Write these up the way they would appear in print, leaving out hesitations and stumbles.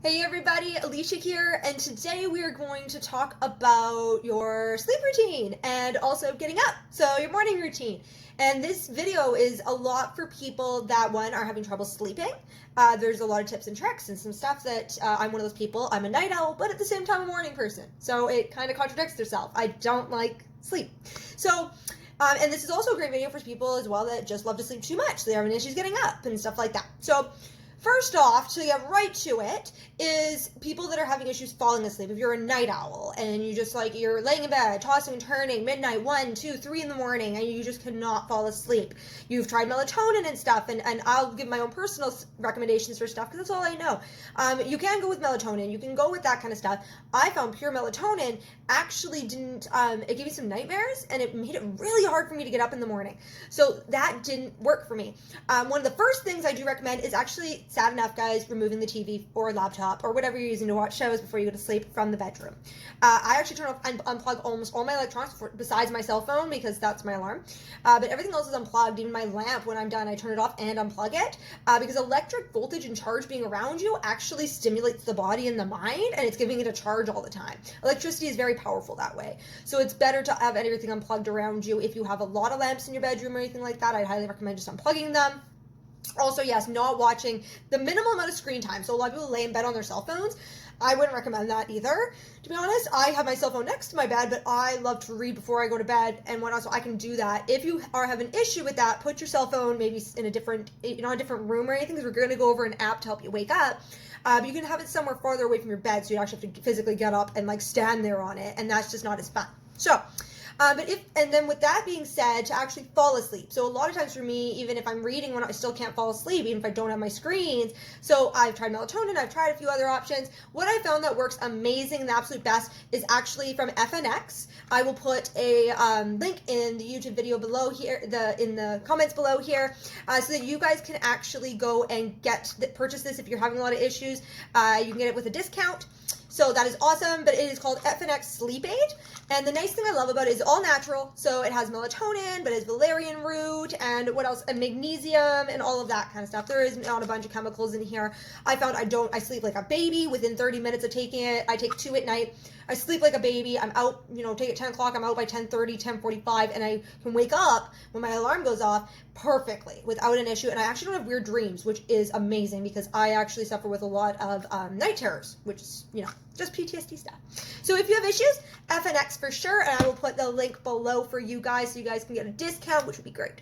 Hey everybody, Alishia here, and today we are going to talk about your sleep routine and also getting up, so your morning routine. And this video is a lot for people that, one, are having trouble sleeping. There's a lot of tips and tricks and some stuff that I'm one of those people. I'm a night owl, but at the same time a morning person, so it kind of contradicts itself. I don't like sleep. So, and this is also a great video for people as well that just love to sleep too much. So they're having issues getting up and stuff like that. So, first off, to get right to it, is people that are having issues falling asleep. If you're a night owl and you're laying in bed, tossing and turning, midnight, 1, 2, 3 in the morning, and you just cannot fall asleep. You've tried melatonin and stuff, and I'll give my own personal recommendations for stuff because that's all I know. You can go with melatonin. You can go with that kind of stuff. I found pure melatonin actually didn't, it gave me some nightmares, and it made it really hard for me to get up in the morning. So that didn't work for me. One of the first things I do recommend is actually, sad enough, guys, removing the TV or laptop or whatever you're using to watch shows before you go to sleep from the bedroom. I actually turn off and unplug almost all my electronics besides my cell phone because that's my alarm. But everything else is unplugged. Even my lamp, when I'm done, I turn it off and unplug it because electric voltage and charge being around you actually stimulates the body and the mind, and it's giving it a charge all the time. Electricity is very powerful that way. So it's better to have everything unplugged around you. If you have a lot of lamps in your bedroom or anything like that, I'd highly recommend just unplugging them. Also, yes, not watching the minimal amount of screen time. So a lot of people lay in bed on their cell phones. I wouldn't recommend that either, to be honest. I have my cell phone next to my bed, but I love to read before I go to bed and whatnot, so I can do that. If you are having an issue with that, put your cell phone maybe in a different room or anything, because we're going to go over an app to help you wake up. You can have it somewhere farther away from your bed, so you actually have to physically get up and stand there on it, and that's just not as fun. So, and then with that being said, to actually fall asleep. So a lot of times for me, even if I'm reading when I still can't fall asleep, even if I don't have my screens. So I've tried melatonin, I've tried a few other options. What I found that works amazing and the absolute best is actually from FNX. I will put a link in the YouTube video below here, in the comments below here, so that you guys can actually go and purchase this if you're having a lot of issues. You can get it with a discount. So that is awesome, but it is called FNX Sleep Aid. And the nice thing I love about it is all natural. So it has melatonin, but it has valerian root, and what else? And magnesium, and all of that kind of stuff. There is not a bunch of chemicals in here. I found I sleep like a baby within 30 minutes of taking it. I take 2 at night. I sleep like a baby. I'm out, take it at 10 o'clock. I'm out by 10:30, 10:45, and I can wake up when my alarm goes off perfectly without an issue. And I actually don't have weird dreams, which is amazing because I actually suffer with a lot of night terrors, which is, just PTSD stuff. So if you have issues, FNX for sure, and I will put the link below for you guys so you guys can get a discount, which would be great.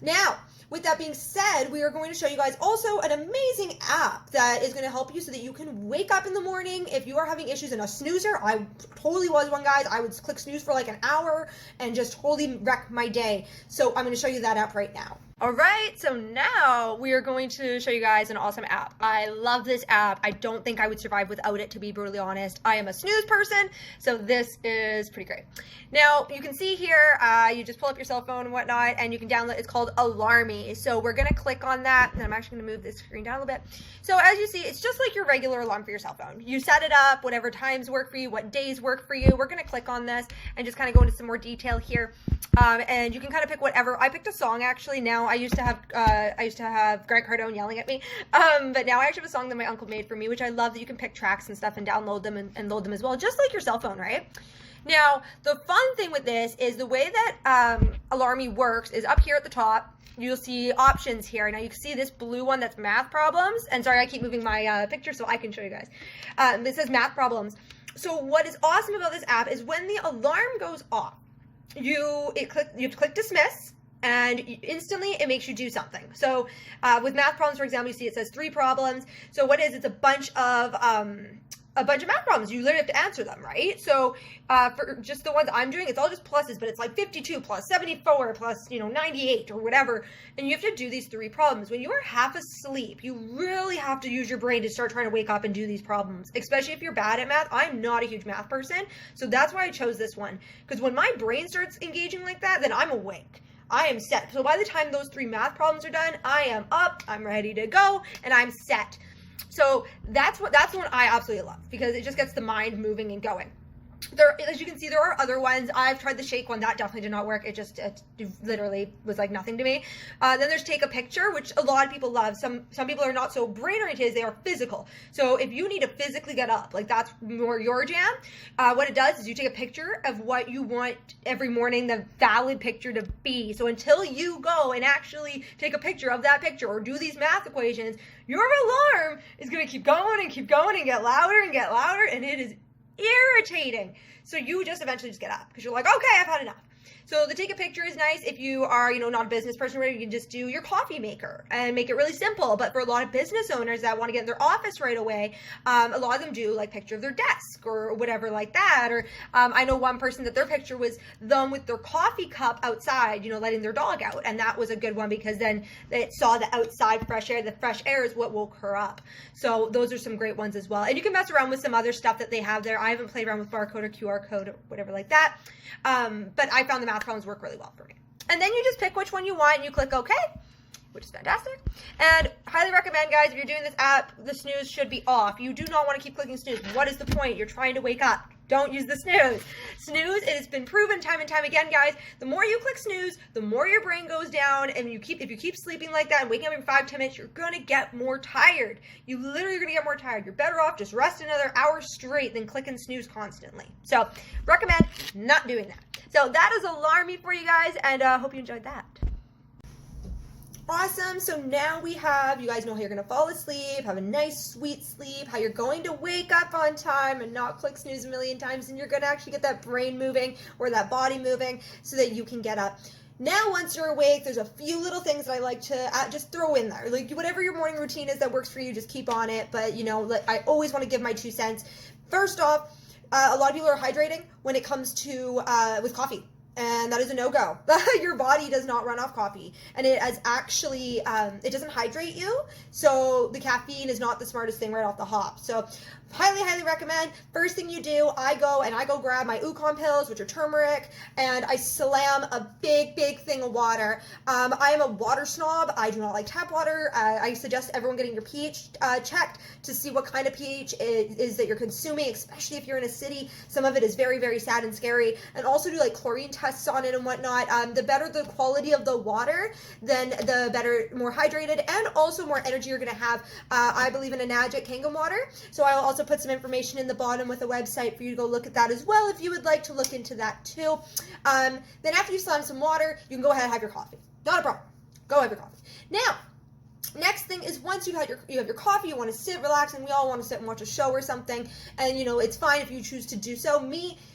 Now, with that being said, we are going to show you guys also an amazing app that is going to help you so that you can wake up in the morning if you are having issues in a snoozer. I totally was one, guys. I would click snooze for like an hour and just totally wreck my day. So I'm going to show you that app right now. All right, so now we are going to show you guys an awesome app. I love this app. I don't think I would survive without it, to be brutally honest. I am a snooze person, so this is pretty great. Now, you can see here, you just pull up your cell phone and whatnot, and you can download, it's called Alarmy. So we're gonna click on that, and I'm actually gonna move this screen down a little bit. So as you see, it's just like your regular alarm for your cell phone. You set it up, whatever times work for you, what days work for you. We're gonna click on this and just kind of go into some more detail here. And you can kind of pick whatever. I picked a song, actually. Now, I used to have Grant Cardone yelling at me, but now I actually have a song that my uncle made for me, which I love, that you can pick tracks and stuff and download them and load them as well, just like your cell phone, right? Now, the fun thing with this is the way that Alarmy works is up here at the top. You'll see options here. Now you can see this blue one, that's math problems. And sorry, I keep moving my picture so I can show you guys. It says math problems. So what is awesome about this app is when the alarm goes off, you have to click dismiss, and instantly it makes you do something. So with math problems, for example, you see it says 3 problems. So what is, it's a bunch of math problems. You literally have to answer them, right? So for just the ones I'm doing, it's all just pluses, but it's like 52 plus 74 plus, 98 or whatever. And you have to do these 3 problems. When you are half asleep, you really have to use your brain to start trying to wake up and do these problems, especially if you're bad at math. I'm not a huge math person, so that's why I chose this one. Because when my brain starts engaging like that, then I'm awake. I am set. So by the time those 3 math problems are done, I am up, I'm ready to go, and I'm set. So that's the one I absolutely love because it just gets the mind moving and going. There, as you can see, there are other ones. I've tried the shake one. That definitely did not work. It literally was like nothing to me. Then there's take a picture, which a lot of people love. Some people are not so brain oriented, they are physical. So if you need to physically get up, like that's more your jam, what it does is you take a picture of what you want every morning, the valid picture to be. So until you go and actually take a picture of that picture or do these math equations, your alarm is going to keep going and keep going and get louder, and it is irritating. So you just eventually just get up because you're like, okay, I've had enough. So the take a picture is nice if you are, not a business person, where you can just do your coffee maker and make it really simple. But for a lot of business owners that want to get in their office right away, a lot of them do like picture of their desk or whatever like that. Or I know one person that their picture was them with their coffee cup outside, letting their dog out. And that was a good one because then it saw the outside fresh air. The fresh air is what woke her up. So those are some great ones as well. And you can mess around with some other stuff that they have there. I haven't played around with barcode or QR code or whatever like that. But I found the math problems work really well for me. And then you just pick which one you want and you click OK, which is fantastic. And highly recommend, guys, if you're doing this app, the snooze should be off. You do not want to keep clicking snooze. What is the point? You're trying to wake up. Don't use the snooze. Snooze, it has been proven time and time again, guys. The more you click snooze, the more your brain goes down. And if you keep sleeping like that and waking up in 5-10 minutes, you're going to get more tired. You literally are going to get more tired. You're better off just rest another hour straight than clicking snooze constantly. So recommend not doing that. So that is alarming for you guys, and hope you enjoyed that. Awesome. So now we have, you guys know how you're going to fall asleep, have a nice sweet sleep, how you're going to wake up on time and not click snooze a million times, and you're going to actually get that brain moving or that body moving so that you can get up. Now, once you're awake, there's a few little things that I like to just throw in there. Like whatever your morning routine is that works for you, just keep on it. But, I always want to give my 2 cents. First off, a lot of people are hydrating when it comes to with coffee. And that is a no-go. Your body does not run off coffee. And it is actually, it doesn't hydrate you. So the caffeine is not the smartest thing right off the hop. So highly, highly recommend. First thing you do, I go grab my Ukon pills, which are turmeric, and I slam a big, big thing of water. I am a water snob. I do not like tap water. I suggest everyone getting your pH checked to see what kind of pH it is that you're consuming, especially if you're in a city. Some of it is very, very sad and scary. And also do like chlorine tests on it and whatnot. The better the quality of the water, then the better, more hydrated, and also more energy you're going to have. I believe in a Najik Kangen water, so I'll also put some information in the bottom with a website for you to go look at that as well if you would like to look into that too. Then after you slam some water, you can go ahead and have your coffee. Not a problem. Go have your coffee. Now, next thing is once you have your coffee, you want to sit, relax, and we all want to sit and watch a show or something. And it's fine if you choose to do so.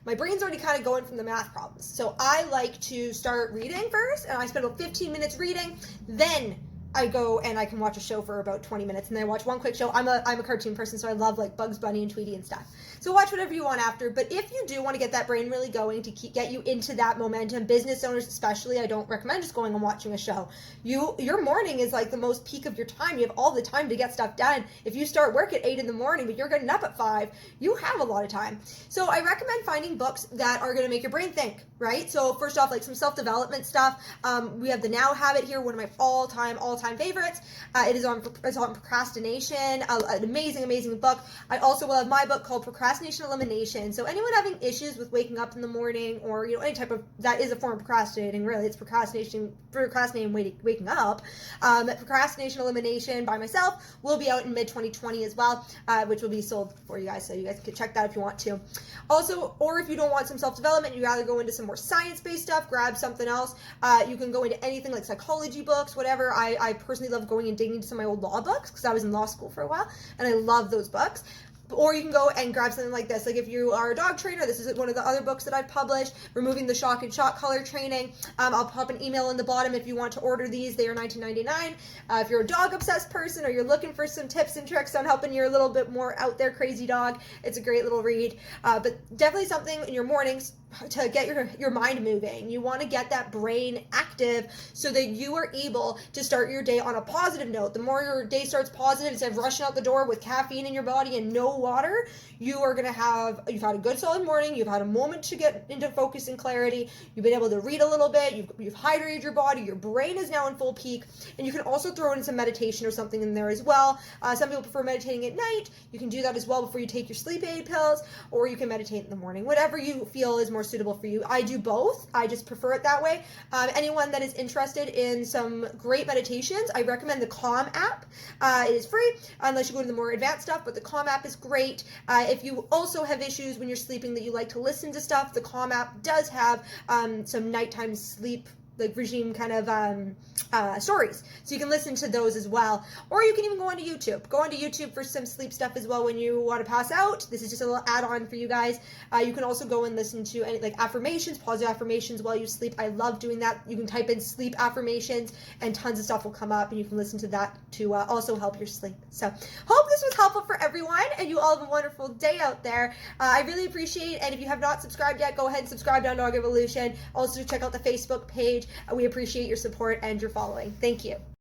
My brain's already kind of going from the math problems. So I like to start reading first, and I spend about 15 minutes reading. Then I go and I can watch a show for about 20 minutes, and then I watch one quick show. I'm a cartoon person, so I love like Bugs Bunny and Tweety and stuff. So watch whatever you want after. But if you do want to get that brain really going to get you into that momentum, business owners especially, I don't recommend just going and watching a show. Your morning is like the most peak of your time. You have all the time to get stuff done. If you start work at 8 in the morning, but you're getting up at 5, you have a lot of time. So I recommend finding books that are going to make your brain think, right? So first off, like some self-development stuff. We have The Now Habit here, one of my all-time favorites. It's on procrastination, an amazing book. I also will have my book called Procrastination Elimination. So anyone having issues with waking up in the morning, or any type of, that is a form of procrastinating, really. It's procrastinating waking up. Procrastination Elimination by myself will be out in mid-2020 as well, which will be sold for you guys, so you guys can check that if you want to. Also, or if you don't want some self-development, you rather go into some more science-based stuff, grab something else. You can go into anything like psychology books, whatever. I personally love going and digging into some of my old law books because I was in law school for a while, and I love those books. Or you can go and grab something like this. Like if you are a dog trainer, this is one of the other books that I've published, Removing the Shock and Shock Collar Training. I'll pop an email in the bottom if you want to order these. They are $19.99. If you're a dog obsessed person or you're looking for some tips and tricks on helping your little bit more out there crazy dog, it's a great little read. But definitely something in your mornings to get your mind moving. You want to get that brain active so that you are able to start your day on a positive note. The more your day starts positive, instead of rushing out the door with caffeine in your body and no water, you've had a good solid morning, you've had a moment to get into focus and clarity, you've been able to read a little bit, you've hydrated your body, your brain is now in full peak, and you can also throw in some meditation or something in there as well. Some people prefer meditating at night. You can do that as well before you take your sleep aid pills, or you can meditate in the morning, whatever you feel is more suitable for you. I do both. I just prefer it that way. Anyone that is interested in some great meditations, I recommend the Calm app. It is free unless you go to the more advanced stuff, but the Calm app is great. If you also have issues when you're sleeping that you like to listen to stuff, the Calm app does have some nighttime sleep regime kind of stories, so you can listen to those as well. Or you can even go onto YouTube for some sleep stuff as well when you want to pass out. This is just a little add-on for you guys. You can also go and listen to any affirmations, positive affirmations while you sleep. I love doing that. You can type in sleep affirmations and tons of stuff will come up, and you can listen to that to also help your sleep. So hope this was helpful for everyone, and you all have a wonderful day out there. I really appreciate it, and if you have not subscribed yet, go ahead and subscribe down Dog Evolution. Also check out the Facebook page. We appreciate your support and your following. Thank you.